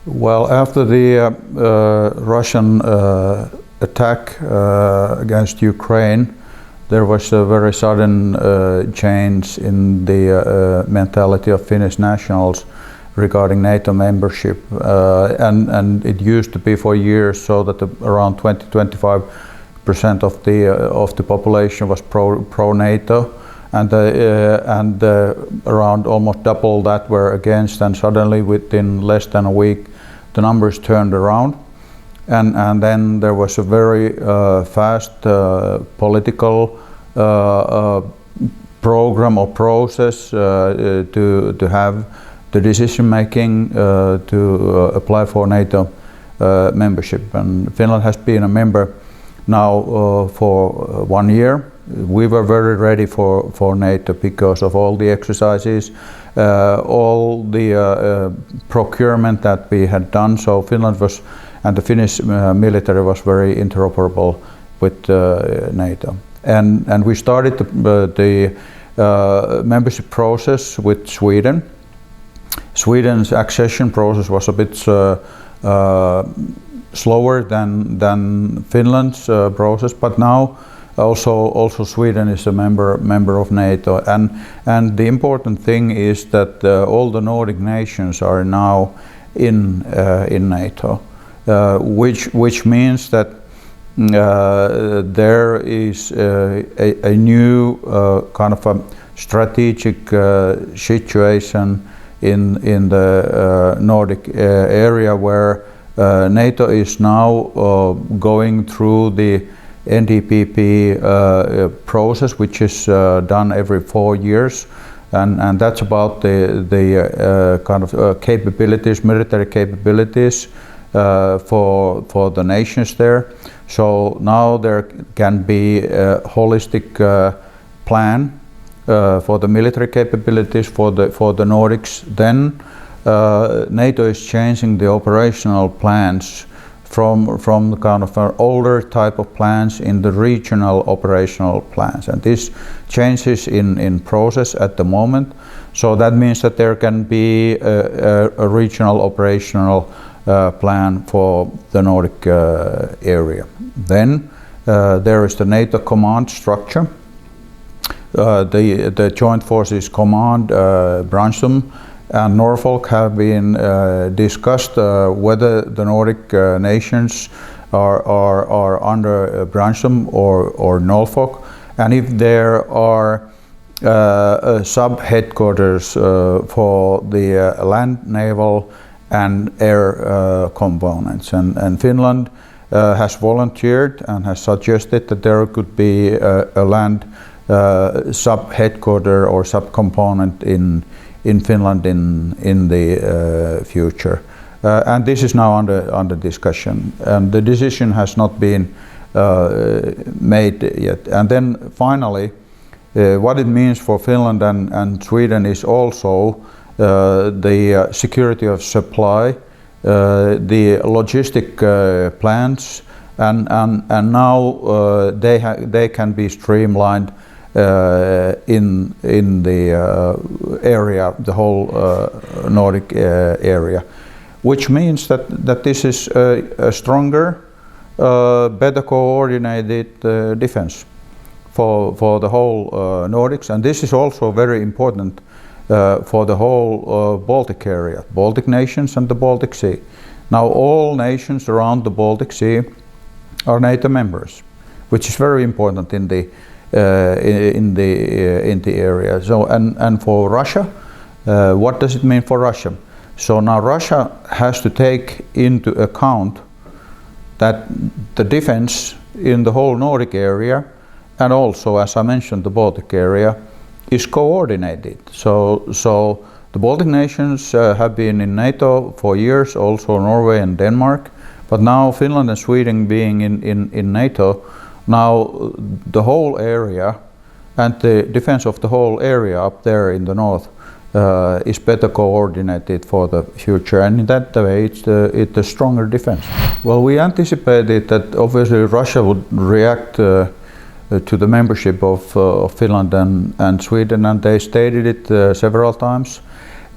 Well, after the Russian attack against Ukraine, there was a very sudden change in the mentality of Finnish nationals regarding NATO membership, and it used to be for years so that around 20-25% of the population was pro NATO, and around almost double that were against, and suddenly within less than a week the numbers turned around, and then there was a very fast political program or process to have the decision making to apply for NATO membership. And Finland has been a member now for 1 year. We were very ready for NATO because of all the exercises, all the procurement that we had done. So Finland was, and the Finnish military was very interoperable with NATO. And we started the membership process with Sweden. Sweden's accession process was a bit slower than Finland's process, but now also Sweden is a member of NATO, and the important thing is that all the Nordic nations are now in NATO, which means that there is a new kind of a strategic situation in the Nordic area, where NATO is now going through the NDPP process, which is done every 4 years, and that's about the kind of capabilities, military capabilities for the nations there. So now there can be a holistic plan for the military capabilities for the Nordics. Then NATO is changing the operational plans from the kind of older type of plans in the regional operational plans, and this changes in process at the moment. So that means that there can be a regional operational plan for the Nordic area. Then there is the NATO command structure. The Joint Forces Command, Brandström and Norfolk have been discussed whether the Nordic nations are under Brandström or Norfolk, and if there are sub-headquarters for the land, naval and air components. And Finland has volunteered and has suggested that there could be a land sub-headquarter or sub-component in Finland in the future, and this is now under discussion, and the decision has not been made yet. And then finally, what it means for Finland and Sweden is also the security of supply, the logistic plans, and now they can be streamlined in the area, the whole Nordic area, which means that this is a stronger, better coordinated defense for the whole Nordics, and this is also very important for the whole Baltic area, Baltic nations and the Baltic Sea. Now all nations around the Baltic Sea are NATO members, which is very important in the area. So and for Russia, what does it mean for Russia? So now Russia has to take into account that the defense in the whole Nordic area, and also, as I mentioned, the Baltic area, is coordinated. So the Baltic nations have been in NATO for years, also Norway and Denmark, but now Finland and Sweden being in NATO, now the whole area and the defense of the whole area up there in the north is better coordinated for the future, and in that way it's a stronger defense. Well, we anticipated that obviously Russia would react to the membership of Finland and Sweden, and they stated it several times.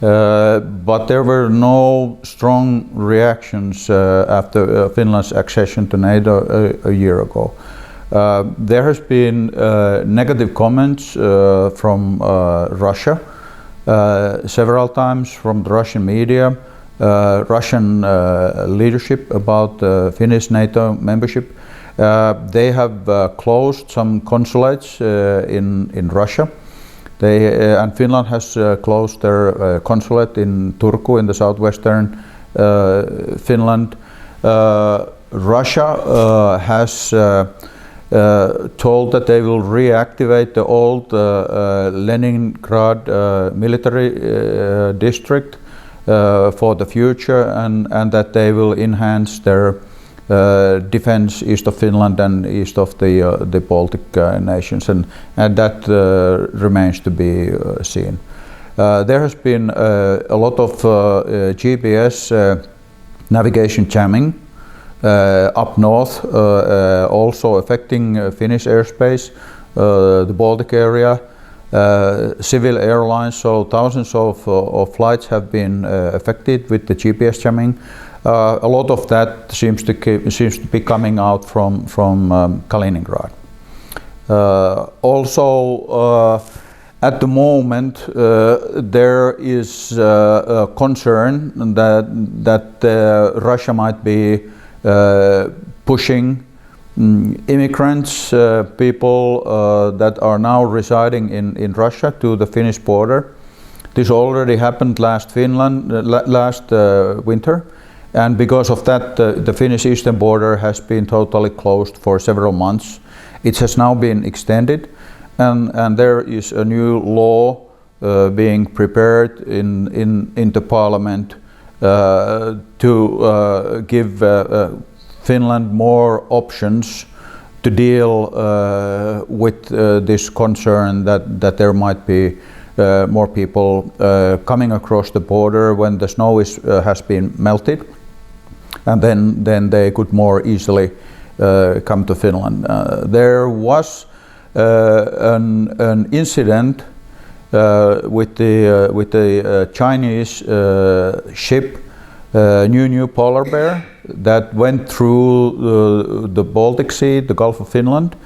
But there were no strong reactions after Finland's accession to NATO a year ago. There has been negative comments from Russia several times, from the Russian media, Russian leadership about Finnish NATO membership. They have closed some consulates in Russia. And Finland has closed their consulate in Turku in the southwestern Finland. Russia has told that they will reactivate the old Leningrad military district for the future, and that they will enhance their defense east of Finland and east of the Baltic nations, and that remains to be seen. There has been a lot of GPS navigation jamming up north, also affecting Finnish airspace, the Baltic area, civil airlines, so thousands of flights have been affected with the GPS jamming. A lot of that seems to be coming out from Kaliningrad. Also, at the moment, there is a concern that Russia might be pushing immigrants, people that are now residing in Russia, to the Finnish border. This already happened last winter. And because of that, the Finnish eastern border has been totally closed for several months. It has now been extended, and there is a new law being prepared in the parliament to give Finland more options to deal with this concern that there might be more people coming across the border when the snow has been melted. And then they could more easily come to Finland. There was an incident with the Chinese ship, New Polar Bear, that went through the Baltic Sea, the Gulf of Finland,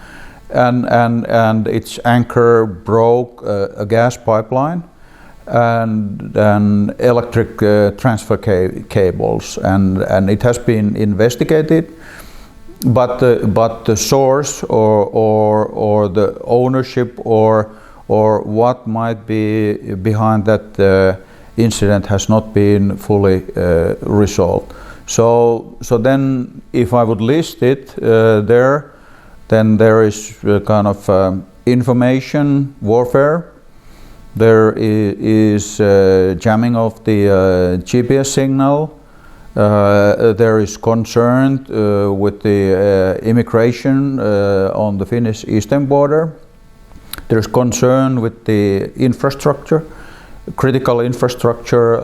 and its anchor broke a gas pipeline and electric transfer cables, and it has been investigated, but the source or the ownership or what might be behind that incident has not been fully resolved. So then, if I would list it then there is kind of information warfare. There is jamming of the GPS signal. There is concern with the immigration on the Finnish eastern border. There is concern with the infrastructure, critical infrastructure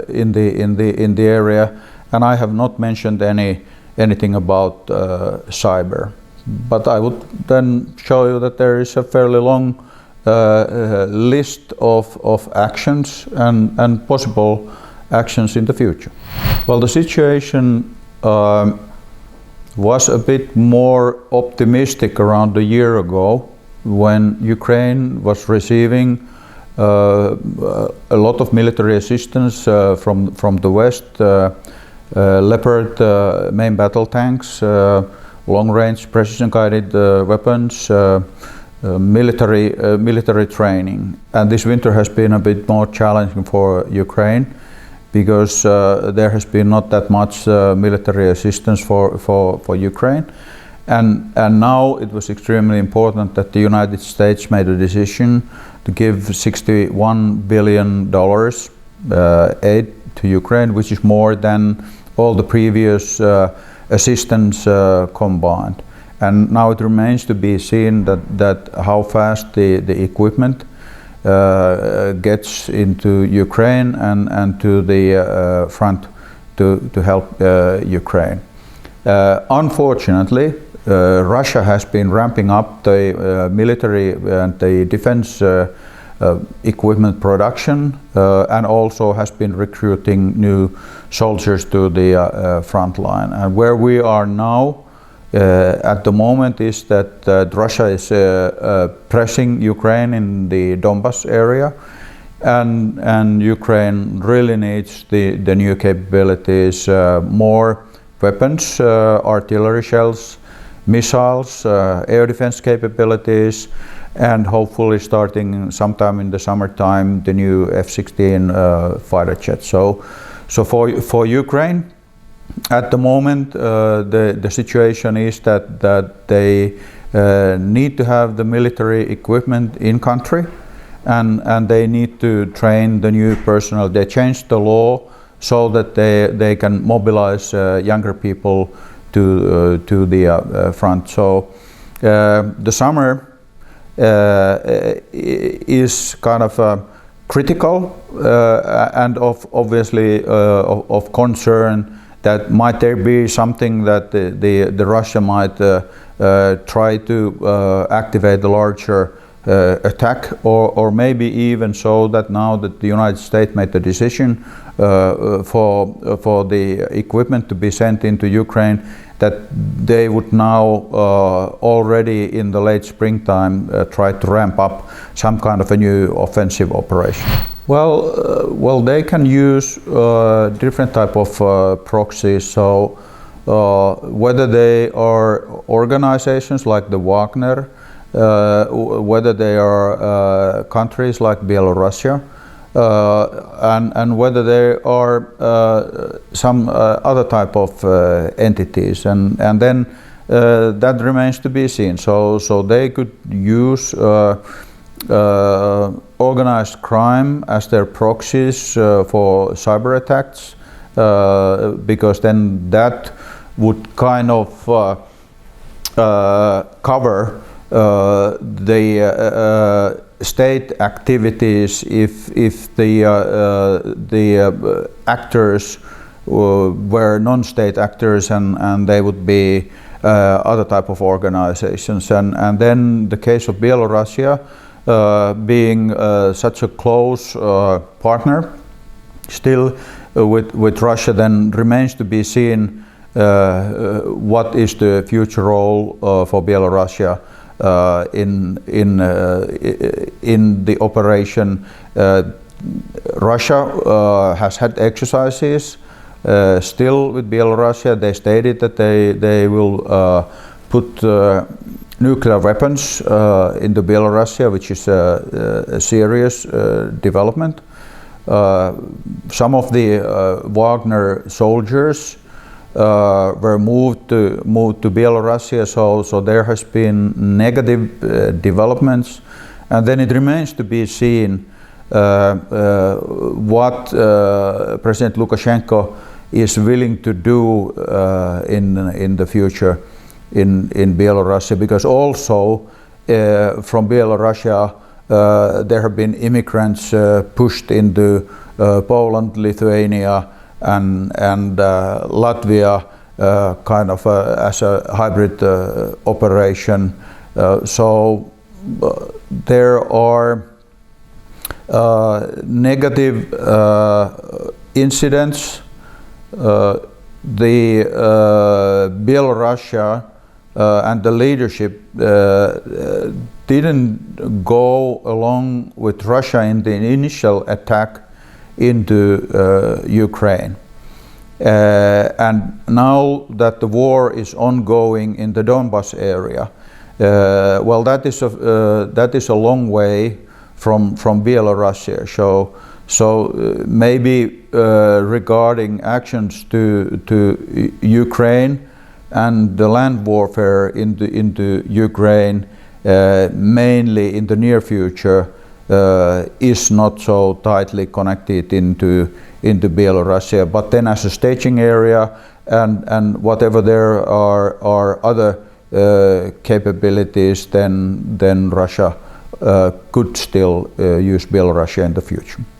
in the area, and I have not mentioned anything about cyber. But I would then show you that there is a fairly long list of actions and possible actions in the future. Well, the situation was a bit more optimistic around a year ago, when Ukraine was receiving a lot of military assistance from the West, Leopard main battle tanks, long-range precision-guided weapons, military training. And this winter has been a bit more challenging for Ukraine, because there has been not that much military assistance for Ukraine. And now it was extremely important that the United States made a decision to give $61 billion aid to Ukraine, which is more than all the previous assistance combined. And now it remains to be seen that how fast the equipment gets into Ukraine and to the front to help Ukraine. Unfortunately, Russia has been ramping up the military and the defense equipment production and also has been recruiting new soldiers to the front line. And where we are now at the moment is that Russia is pressing Ukraine in the Donbas area, and Ukraine really needs the new capabilities, more weapons, artillery shells, missiles, air defense capabilities, and hopefully starting sometime in the summertime the new F-16 fighter jet. So for Ukraine at the moment the situation is that they need to have the military equipment in country, and they need to train the new personnel. They changed the law so that they can mobilize younger people to the front. So the summer is kind of critical and obviously of concern that might there be something that the Russia might try to activate the larger attack, or maybe even so that now that the United States made the decision for the equipment to be sent into Ukraine, that they would now already in the late springtime try to ramp up some kind of a new offensive operation. Well, they can use different type of proxies. So whether they are organizations like the Wagner, whether they are countries like Belarus, and whether there are some other type of entities, and then that remains to be seen. So they could use organized crime as their proxies for cyber attacks, because then that would kind of cover the state activities if the actors were non-state actors, and they would be other type of organizations. And then the case of Belarus, being such a close partner still with Russia, then remains to be seen what is the future role for Belarus in the operation. Russia has had exercises still with Belarus. They stated that they will put nuclear weapons into Belarus, which is a serious development. Some of the Wagner soldiers were moved to Belarus, so there has been negative developments, and then it remains to be seen what President Lukashenko is willing to do in the future in Belarus, because also from Belarus there have been immigrants pushed into Poland, Lithuania, and Latvia, kind of as a hybrid operation. So there are negative incidents. The Belarus and the leadership didn't go along with Russia in the initial attack into Ukraine. And now that the war is ongoing in the Donbas area, well, that is a long way from Belarus. So maybe regarding actions to Ukraine and the land warfare into Ukraine, mainly in the near future, is not so tightly connected into Belarus. But then as a staging area and whatever there are other capabilities, then Russia could still use Belarus in the future.